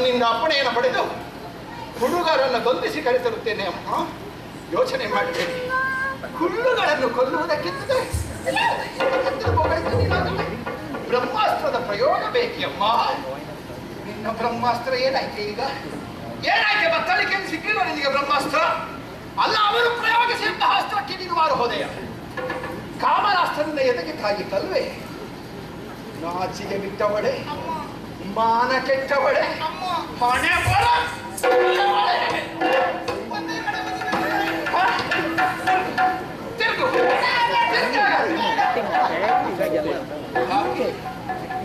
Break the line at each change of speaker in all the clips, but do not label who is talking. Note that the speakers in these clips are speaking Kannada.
ನನ್ನಿಂದ ಅಪ್ಪಣೆಯನ್ನು ಪಡೆದು ಹುಡುಗರನ್ನು ಬಂಧಿಸಿ ಕರೆತರುತ್ತೇನೆ ಅಮ್ಮ. ಯೋಚನೆ ಮಾಡಬೇಡಿ. ಹುಲ್ಲುಗಳನ್ನು ಕೊಲ್ಲುವುದಕ್ಕಿಂತ ಬ್ರಹ್ಮಾಸ್ತ್ರದ ಪ್ರಯೋಗ ಬೇಕಮ್ಮ. ನಿನ್ನ ಬ್ರಹ್ಮಾಸ್ತ್ರ ಏನಾಯ್ತು ಈಗ? ಏನಾಯ್ತು? ಬತ್ತಳಿಕೆ ಸಿಕ್ಕಿಲ್ಲ ನಿನಗೆ ಬ್ರಹ್ಮಾಸ್ತ್ರ? ಅಲ್ಲ, ಅವರು ಪ್ರಯೋಗಿಸಿದಂತಹ ಅಸ್ತ್ರಕ್ಕೆ ನೀನು ಮಾರು ಹೋದೆಯ. ಕಾಮರಾಸ್ತ್ರದಿಂದ ಎದಕ್ಕೆ ತಾಗಿತ್ತಲ್ವೇ? ನಾಚಿಗೆ ಬಿಟ್ಟವಳೆ, ಮಾನ ಕೆಟ್ಟವಳೆ, ಹಣೆ ಬರ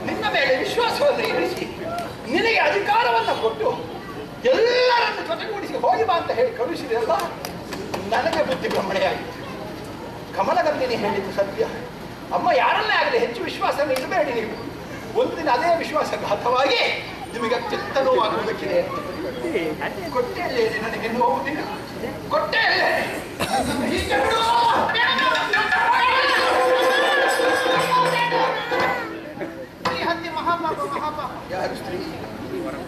ನಿನ್ನ ಮೇಲೆ ವಿಶ್ವಾಸವನ್ನು ಇರಿಸಿ ನಿನಗೆ ಅಧಿಕಾರವನ್ನು ಕೊಟ್ಟು ಎಲ್ಲರನ್ನು ಜೊತೆಗೂಡಿಸಿ ಹೋಗಿ ಬಾ ಅಂತ ಹೇಳಿ ಕಳುಹಿಸಿದೆಯಲ್ಲ, ನನಗೆ ಬುದ್ಧಿ ಭ್ರಮಣೆಯಾಗಿತ್ತು. ಕಮಲಗಂಧಿನಿ ಹೇಳಿದ್ದು ಸತ್ಯ ಅಮ್ಮ. ಯಾರಲ್ಲೇ ಆಗಲಿ ಹೆಚ್ಚು ವಿಶ್ವಾಸವನ್ನು ಇಡಬೇಡಿ ನೀವು. ಒಂದಿನ ಅದೇ ವಿಶ್ವಾಸಘಾತವಾಗಿ ನಿಮಗೆ ಅತ್ಯಂತ ನೋವಾಗುವುದಕ್ಕಿದೆ. ಕೊಟ್ಟೆಯಲ್ಲೇ ನನಗೆ ನೋವು, ಕೊಟ್ಟೆಯಲ್ಲೇ ಯಾರು ಸ್ತ್ರೀ?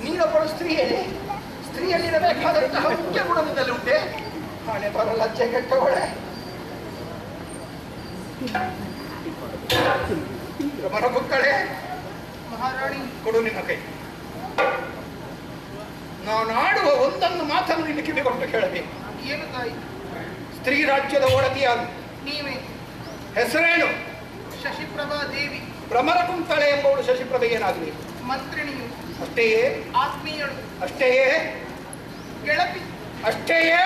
ನೀನೊಬ್ಬಳು ಸ್ತ್ರೀಯಲ್ಲಿ ಸ್ತ್ರೀಯಲ್ಲಿರಬೇಕಾದಂತಹ ಮುಖ್ಯ ಗುಣದಿಂದಲೇ ಉಂಟೆ. ಹಣೆ ಬರ ಲಜ್ಜೆ ಕೆಟ್ಟವಳೆ. ಮರಬುಕ್ಕಳೆ ಮಹಾರಾಣಿ, ಕೊಡು ನಿನ್ನ ಕೈ. ನಾನು ಆಡುವ ಒಂದೊಂದು ಮಾತನ್ನು ನಿನ್ನ ಕಿವಿಗೊಟ್ಟು ಕೇಳಬೇಕು. ಏನು ತಾಯಿ? ಸ್ತ್ರೀ ರಾಜ್ಯದ ಒಡತಿಯಾಗಿ ನೀವೇ. ಹೆಸರೇನು? ಶಶಿಪ್ರಭಾ ದೇವಿ. ಭ್ರಮರಕುಂತಳೆ ಎಂಬವಳು ಶಶಿಪ್ರಭೆ ಏನಾಗಲಿ? ಮಂತ್ರಿಣಿಯು. ಅಷ್ಟೇಯೇ? ಆತ್ಮೀಯಳು. ಅಷ್ಟೇಯೇ? ಗೆಳತಿ. ಅಷ್ಟೇಯೇ?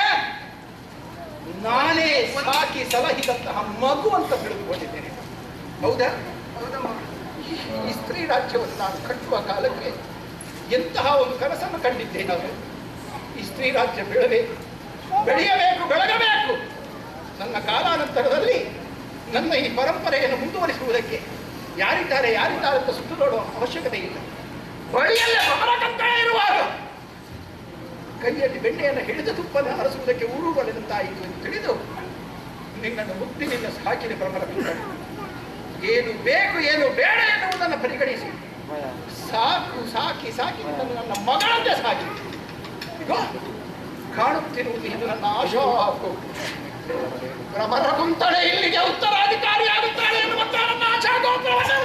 ನಾನೇ ಸಾಕಿ ಸಲಹಿದಂತಹ ಮಗು ಅಂತ ತಿಳಿದುಕೊಂಡಿದ್ದೇನೆ. ಹೌದಾ? ಹೌದಮ್ಮ. ಈ ಸ್ತ್ರೀ ರಾಜ್ಯವನ್ನು ನಾನು ಕಟ್ಟುವ ಕಾಲಕ್ಕೆ ಎಂತಹ ಒಂದು ಕನಸನ್ನು ಕಂಡಿದ್ದೆ ನಾನು. ಈ ಸ್ತ್ರೀ ರಾಜ್ಯ ಬೆಳೆಯಬೇಕು, ಬೆಳಗಬೇಕು. ನನ್ನ ಕಾಲಾನಂತರದಲ್ಲಿ ನನ್ನ ಈ ಪರಂಪರೆಯನ್ನು ಮುಂದುವರಿಸುವುದಕ್ಕೆ ಯಾರಿದ್ದಾರೆ ಅಂತ ಸುತ್ತು ನೋಡುವ ಅವಶ್ಯಕತೆ ಇಲ್ಲ. ಬಳಿಯಲ್ಲೇ ಭ್ರಮರಕುಂತಳೆ ಇರುವಾಗ ಕೈಯಲ್ಲಿ ಬೆಣ್ಣೆಯನ್ನು ಹಿಡಿದು ತುಪ್ಪನ್ನು ಹರಸುವುದಕ್ಕೆ ಊರುಗಳಂತಾಯಿತು ಎಂದು ತಿಳಿದು ನಿನ್ನನ್ನು ಮುದ್ದಿನಿಂದ ಸಾಕಿದ ಭ್ರಮರಕುಂತಳೆ. ಏನು ಬೇಕು ಏನು ಬೇಡ ಎನ್ನುವುದನ್ನು ಪರಿಗಣಿಸಿ ಸಾಕಿ ನನ್ನ ಮಗಳಂತೆ ಸಾಕಿ ಈಗ ಕಾಣುತ್ತಿರುವುದು ಇದು ನನ್ನ ಆಶಾ. ಭ್ರಮರಕುಂತಳೆ ಇಲ್ಲಿಗೆ ಉತ್ತರಾಧಿಕಾರಿಯಾಗುತ್ತಾಳೆ ಎನ್ನುವಂತ ನನ್ನ ಆಶಾ ಗೋಪುರವನ್ನು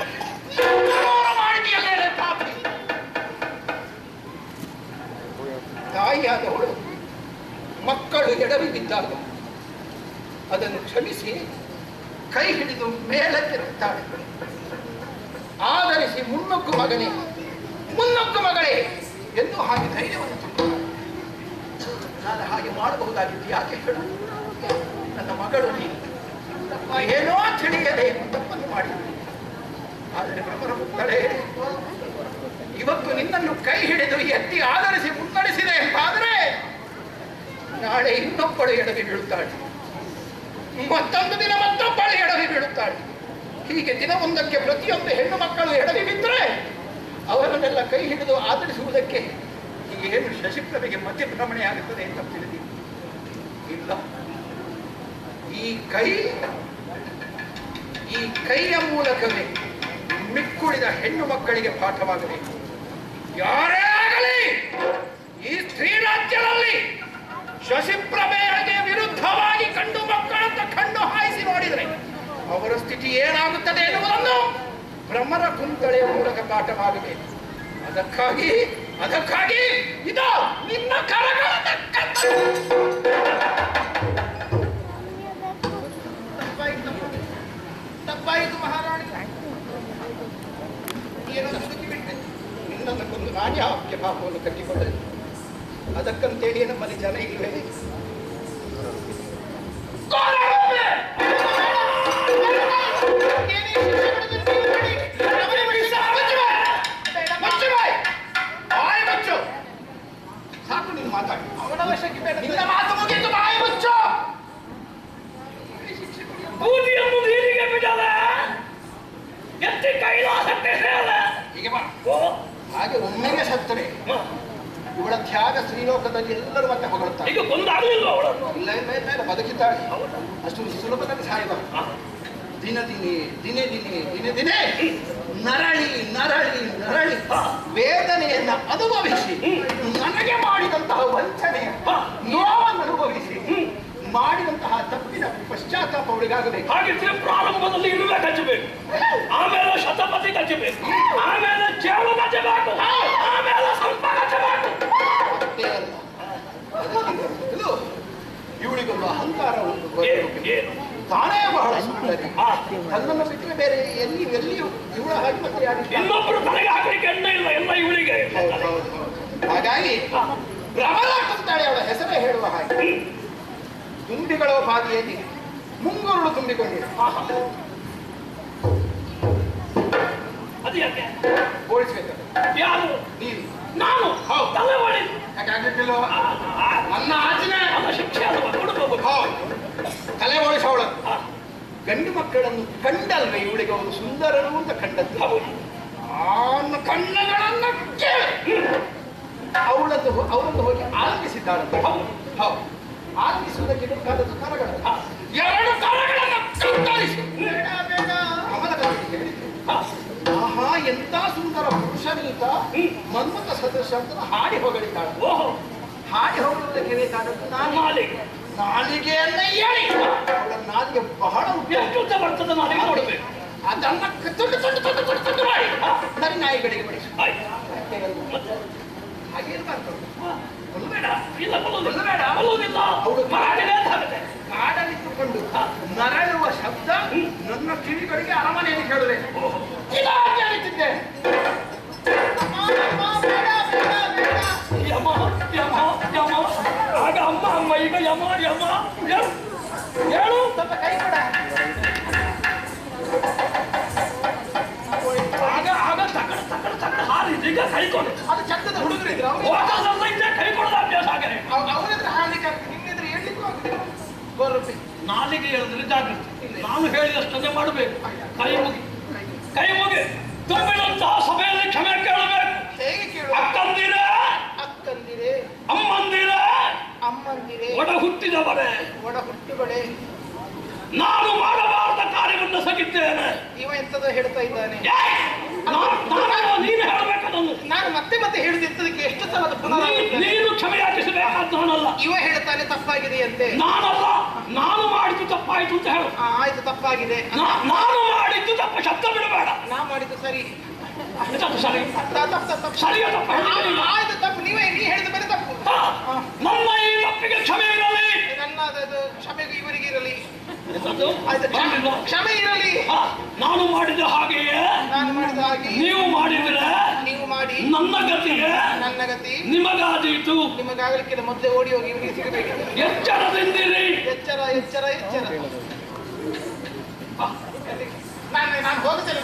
ಮಾಡಿದೆಯಲ್ಲೇ ಪಾಪಿ. ತಾಯಿಯಾದವಳು ಮಕ್ಕಳು ಎಡವಿ ಬಿದ್ದಾಗ ಅದನ್ನು ಕ್ಷಮಿಸಿ ಕೈ ಹಿಡಿದು ಮೇಲಕ್ಕೆತ್ತಾಳೆ. ಆಧರಿಸಿ ಮುನ್ನುಗ್ಗು ಮಗಳೇ ಎಂದು ಹಾಗೆ ಧೈರ್ಯವನ್ನು ತುಂಬ. ನಾನು ಹಾಗೆ ಮಾಡಬಹುದಾಗಿತ್ತು. ಯಾಕೆ ಹೇಳು? ನನ್ನ ಮಗಳು ನೀನು ಏನೋ ತಿಳಿಯದೆ ತಪ್ಪನ್ನು ಮಾಡಿದ್ದೆ. ಆದರೆ ಭ್ರಮರಕುಂತಳೆ ಇವತ್ತು ನಿನ್ನನ್ನು ಕೈ ಹಿಡಿದು ಎತ್ತಿ ಆಧರಿಸಿ ಮುನ್ನಡೆಸಿದೆ ಎಂತಾದರೆ ನಾಳೆ ಇನ್ನೊಬ್ಬಳು ಎಡವಿ ಬೀಳುತ್ತಾಳೆ, ಮತ್ತೊಂದು ದಿನ ಮತ್ತೊಬ್ಬಳು ಎಡವಿ ಬೀಳುತ್ತಾಳೆ. ಹೀಗೆ ದಿನವೊಂದಕ್ಕೆ ಪ್ರತಿಯೊಂದು ಹೆಣ್ಣು ಮಕ್ಕಳು ಎಡವಿ ಬಿದ್ದರೆ ಅವರನ್ನೆಲ್ಲ ಕೈ ಹಿಡಿದು ಆಧರಿಸುವುದಕ್ಕೆ ಏನು ಶಶಿಪ್ರಭೆಗೆ ಮತಿಭ್ರಮಣೆ ಆಗುತ್ತದೆ ಅಂತ ತಿಳಿದಿಲ್ಲ. ಇಲ್ಲ, ಈ ಕೈಯ ಮೂಲಕವೇ ಮಿಕ್ಕುಳಿದ ಹೆಣ್ಣು ಮಕ್ಕಳಿಗೆ ಪಾಠವಾಗಬೇಕು. ಯಾರೇ ಆಗಲಿ ಈ ಸ್ತ್ರೀ ರಾಜ್ಯದಲ್ಲಿ ಶಶಿಪ್ರಭೆಗೆ ವಿರುದ್ಧವಾಗಿ ಕಂಡು ಮಕ್ಕಳಂತ ಕಣ್ಣು ಹಾಯಿಸಿ ನೋಡಿದರೆ ಅವರ ಸ್ಥಿತಿ ಏನಾಗುತ್ತದೆ ಎನ್ನುವುದನ್ನು ಭ್ರಮರಕುಂತಳೆಯ ಮೂಲಕ ಪಾಠವಾಗಬೇಕು. ಅದಕ್ಕಾಗಿ ಇದು ನಿನ್ನ ಕರಗಳ ತಪ್ಪಾಯಿತು ಮಹಾರಾಣಿ. ನಿನ್ನನ್ನು ಕೊಂದು ನಾನೇ ಆಪ್ಯ ಪಾಪವನ್ನು ಕಟ್ಟಿಕೊಂಡೆ. ಅದಕ್ಕಂತೇಳಿ ನಮ್ಮಲ್ಲಿ ಜನ ಇಲ್ಲವೇ? ಸಾಕು ನೀನು ಮಾತಾಡಿ. ಅವನ ವಶಕ್ಕೆ ಬೇಡ. ನಿನ್ನ ಮಾತು ಮುಗಿದು ಬಾಯಿ ಮುಚ್ಚು. ಹಾಗೆ ಒಮ್ಮೆಗೆ ಸತ್ತರೆ ಇವಳ ತ್ಯಾಗ ಶ್ರೀಲೋಕದಲ್ಲಿ ಎಲ್ಲರೂ ಮತ್ತೆ ಹೊಗಳುತ್ತಾರೆ. ಇಲ್ಲ ಬದುಕಿದ್ದಾಳೆ. ಅಷ್ಟು ಸುಲಭದಲ್ಲಿ ಸಾಯಬಾರದು. ದಿನೇ ನರಳಿ ನರಳಿ ನರಳಿ ವೇದನೆಯನ್ನ ಅನುಭವಿಸಿ ನನಗೆ ಮಾಡಿದಂತಹ ವಂಚನೆ ನೋವನ್ನು ಅನುಭವಿಸಿ ಮಾಡಿದಂತಹ ತಪ್ಪಿನ ಪಶ್ಚಾತ್ತಾಪ ಅವಳಿಗಾಗಬೇಕು.
ಹಾಗಿದ್ರೆ ಪ್ರಾರಂಭದಲ್ಲಿ ಇರುವೆ ಕಚ್ಚಬೇಕು, ಆಮೇಲೆ ಶತಪಥಿ ಕಚ್ಚಬೇಕು, ಆಮೇಲೆ ಚೇಳು ಕಚ್ಚಬೇಕು, ಆಮೇಲೆ ಸ್ವಲ್ಪ ಕಚ್ಚಬೇಕು.
ಅಷ್ಟೇ ಅಲ್ಲ, ಇವಳಿಗೊಂದು ಅಹಂಕಾರ ಉಂಟು. ತಾನೇ ಬಹಳ ಸುಂದರಿ, ತನ್ನನ್ನು ಬಿಟ್ಟರೆ ಬೇರೆ ಎಲ್ಲಿಯೂ ಇವಳ ಹಾಗೆ ಮತ್ತೆ ಯಾರು
ಇನ್ನೊಬ್ಬರು ತಲೆಗೆ ಹಾಕಲಿಕ್ಕೆ ಎಣ್ಣೆ ಇಲ್ಲ, ಎಲ್ಲ ಇವಳಿಗೆ.
ಹಾಗಾಗಿ ಭ್ರಮರ ಅಂತಾಳೆ ಅವಳ ಹೆಸರೇ ಹೇಳುವ ಹಾಗೆ. ತುಂಬಿಗಳೋಪಾದಿಯಲ್ಲಿ ಮುಂಗುರುಳು ತುಂಬಿಕೊಂಡಿದೆ.
ಅದು ಯಾಕೆ
ಓಡಿಸ್ಬೇಕು?
ಯಾರು?
ನೀನು.
ನಾನು ತಲೆ ಹೊಡಿ
ಯಾಕಾಗಲಿಕ್ಕಿಲ್ವ? ನನ್ನ ಆಚನೆ
ನನ್ನ ಶಿಕ್ಷೆ ಅಲ್ವಾ ಕೊಡಬಹುದು.
ತಲೆ ಓಡಿಸೋಳ ಗಂಡು ಮಕ್ಕಳನ್ನು ಕಂಡಲ್ವೇ ಇವಳಿಗೆ ಅವರು ಸುಂದರರು ಅಂತ ಕಂಡದ್ದು. ಆ ಕಣ್ಣುಗಳನ್ನು ಅವರನ್ನು ಹೋಗಿ ಆರಂಭಿಸಿದ್ದಾಳಂತೆ. ಹೌದು, ಆರಂಭಿಸುವುದಕ್ಕೆ ಬೇಕಾದದ್ದು ಕರಗಳು. ಎರಡು ಕರಗಳನ್ನು ಕತ್ತರಿಸಿ ಆಹಾ ಎಂತ ಸುಂದರ ಪುರುಷನೀತ ಮನ್ಮಥ ಸದೃಶ ಅಂತ ಹಾಡಿ ಹೊಗಳಿದ್ದಾಳೆ.
ಓಹೋ,
ಹಾಡಿ ಹೊಗಳುವುದಕ್ಕೆ ಬೇಕಾದದ್ದು ನಾಲಿಗೆಯನ್ನ ಹೇಳಿ. ಅವಳ ನಾಲಿಗೆ ಬಹಳ
ಎಷ್ಟು ಉದ್ದ ಬರ್ತದೆ ನಾಲಿಗೆ ನೋಡಬೇಕು.
ಅದನ್ನ ತುಂಡು ಮಾಡಿ ನರಿ ನಾಯಿಗಳಿಗೆ ಬಡಿಸಿ. ಹಾಗೇನು
ಬೇಡ, ಇಲ್ಲ ಬೇಡ, ಅಲ್ಲೋದಿಲ್ಲ.
ಅವಳು
ಆಗುತ್ತೆ.
ಕಾಡಲ್ಲಿಟ್ಟುಕೊಂಡು ನರಳುವ ಶಬ್ದ ನನ್ನ ಕಿವಿಗಳಿಗೆ ಅರಮನೆಯಲ್ಲಿ ಕೇಳಿದೆ. ಅರಿತಿದ್ದೆ
ಯಮ ಯಮ ಯಮ. ಆಗ ಅಮ್ಮ ಅಮ್ಮ, ಈಗ ಯಮ ಯಮ. ಹೇಳು,
ಸ್ವಲ್ಪ ಕೈ ಕೊಡ.
ಆಗ ಆಗ ತಕಡ ತಕಡ ತಕಡ ಹಾರಿದ್ದು, ಈಗ ಕೈ ಕೊಡು.
ಅದು ಚಂದದ ಹುಡುಗರು ಇದ್ರು
ಕೈ ಕೊಡೋದು ಅಭ್ಯಾಸ ಆಗಲಿ.
ಅವನಿದ್ರೆ ಹಾರ್ಲಿಕ್ಕೆ ಆಗ್ತದೆ, ನಿಮ್ಮಿದ್ರೆ ಹೇಳ್ಲಿಕ್ಕೂ ಆಗ್ತದೆ. ಗೋರಪ್ಪಿ
ನಾಲಿಗೆ ಹೇಳಿದ್ರೆ ಜಾಗೃತಿ. ನಾನು ಹೇಳಿದಷ್ಟನ್ನೇ ಮಾಡಬೇಕು. ಕೈ ಮುಗಿ ತುಂಬಿದಂತಹ ಸಭೆಯಲ್ಲಿ ಕ್ಷಮೆ ಕೇಳಬೇಕು.
ಹೇಗೆ ಕೇಳು?
ಅಕ್ಕಂದಿರೇ,
ಅಮ್ಮಂದಿರೇ,
ಒಡ ಹುಟ್ಟಿದವರೇ, ನಾನು ಮಾಡಬಾರದ ಕಾರ್ಯವನ್ನು ಸಗಿದ್ದೇನೆ.
ಇವ ಎಂತದೋ ಹೇಳ್ತಾ ಇದ್ದಾನೆ.
ನೀನು ಹೇಳಬೇಕದನ್ನು.
ನಾನು ಮತ್ತೆ ಮತ್ತೆ ಹೇಳಿದ್ದಕ್ಕೆ ಎಷ್ಟು ಸಲದ ಪುನರಾವರ್ತನೆ.
ನೀನು ಕ್ಷಮೆ ಯಾಚಿಸಬೇಕಾದ ನಾನಲ್ಲ.
ಇವ ಹೇಳ್ತಾನೆ ತಪ್ಪಾಗಿದೆಯಂತೆ.
ನಾನಲ್ಲ, ನಾನು ಮಾಡಿದ್ದು ತಪ್ಪಾಯ್ತು ಅಂತ ಹೇಳು.
ಆಯ್ತು, ತಪ್ಪಾಗಿದೆ.
ನಾನು ಮಾಡಿದ್ದು ತಪ್ಪು, ಶಬ್ದ ಬಿಡಬೇಡ.
ನಾ ಮಾಡಿದ್ದು ಸರಿ.
ಸರಿ ಸರಿಯ ತಪ್ಪ.
ಆಯ್ತು, ತಪ್ಪು. ನೀ ಹೇಳಿದ ಮೇಲೆ ತಪ್ಪು.
ನನ್ನ ಈ ತಪ್ಪಿಗೆ ಕ್ಷಮೆ ಇರಲಿ.
ನನ್ನ ಕ್ಷಮೆಗೆ ಇವರಿಗೆ ಇರಲಿ.
ಕ್ಷಮೆ ಇರಲಿ. ನಾನು ಮಾಡಿದ ಹಾಗೆಯೇ ನೀವು ಮಾಡಿದ್ರೆ ನನ್ನ ಗತಿಗೆ ನಿಮಗಾದೀತು.
ನಿಮಗಾಗಲಿಕ್ಕಿಲ್ಲ, ಮೊದಲೇ ಓಡಿ ಹೋಗಿ ಇವರಿಗೆ ಸಿಗಬೇಕು.
ಎಚ್ಚರದಿಂದಿರಿ.
ಎಚ್ಚರ ಎಚ್ಚರ ಎಚ್ಚರ. ನಾನು ಹೋಗುತ್ತೇನೆ.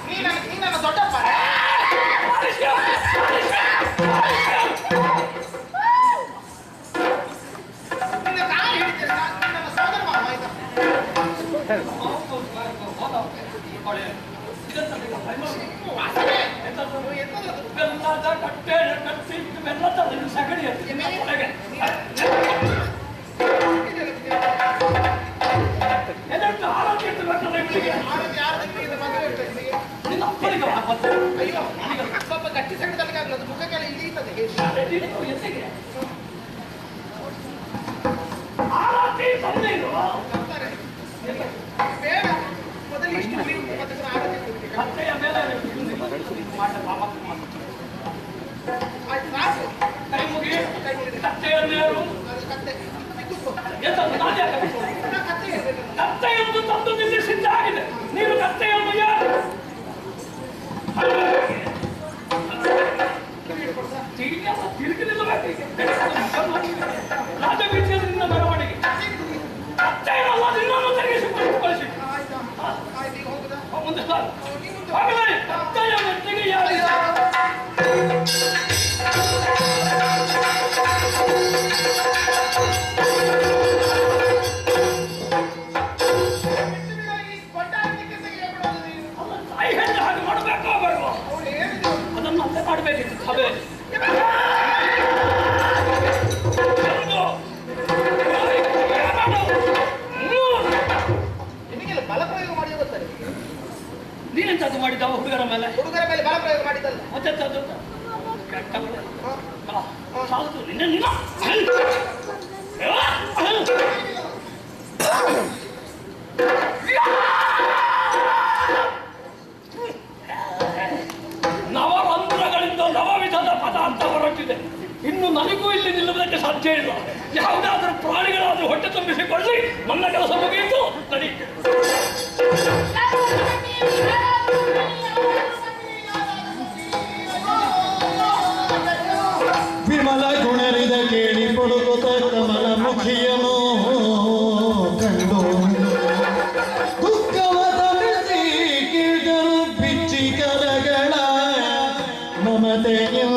ನೀ ನನ್ನ ದೊಡ್ಡಪ್ಪ.
ಬೆಲ್ಲದ ಕಟ್ಟೆ ಕಟ್ಟಿ ಬೆಲ್ಲದ ಸಗಣಿ
ಸ್ವಲ್ಪ ಗಟ್ಟಿ ಸಗಣದಲ್ಲಿ ಆಗ್ಲದು ಮುಖಕ್ಕೆಲ್ಲ ಇಲ್ಲಿ ಇರ್ತದೆ. ಬೇಡ, ಮೊದಲು ಇಷ್ಟು ಕತ್ತೆಯ ಮೇಲೆ
ಕೈ ಮುಗಿ. ಕತ್ತೆಯನ್ನೇರು ಕತ್ತೆಯನ್ನು ತಂದು ನಿಲ್ಲಿಸಿದ್ದಾಗಿದೆ. ನೀನು ಕತ್ತೆಯನ್ನು ಯಾರು ತಿರುಗಿ ನಿಲ್ಲಬೇಕು. ರಾಜಬೀದಿಯಲ್ಲಿ ನಿನ್ನ ಮೆರವಣಿಗೆ. ಕತ್ತೆಯಲ್ಲ, ನಿನ್ನನ್ನು ತೆಗೆಸಿಕೊಳ್ಳಿ. ಮುಂದೆ ಕತ್ತೆಯ ಮೆತ್ತಿಗೆ ಯಾರು ಹಾಗೆ ಮಾಡಬೇಕೋ ಬೇಡವಾ? ಅದನ್ನು ಅಲ್ಲೇ ಮಾಡಬೇಕಿತ್ತು ಸಭೆ.
ನಿಮಗೆಲ್ಲ ಬಲಪ್ರಯೋಗ ಮಾಡಿ ಗೊತ್ತಾರೆ.
ನೀನೆಂತದ್ದು ಮಾಡಿದ್ದಾವು? ಇನ್ನು ನನಗೂ ಇಲ್ಲಿ ನಿಲ್ಲುವುದಕ್ಕೆ ಸಾಧ್ಯ ಇಲ್ಲ. ಯಾವುದಾದ್ರೂ ಪ್ರಾಣಿಗಳಾದ್ರೂ ಹೊಟ್ಟೆ ತುಂಬಿಸಿಕೊಳ್ಳಿ, ನನ್ನ ಕೆಲಸ ಮುಗಿಯಿತು, ನಡಿ.
ವಿಮಲ ಗುಣರಿದ ಕೇಳಿ ಪೊಡುಗುತ್ತ ಕಮಲ ಮುಖಿಯನು ಕಂಡು ದುಃಖವ ತಣಿಸಿ ಕೀಳರು ಬಿಚ್ಚಿ ಕರಗಳ ಮಮತೆಯು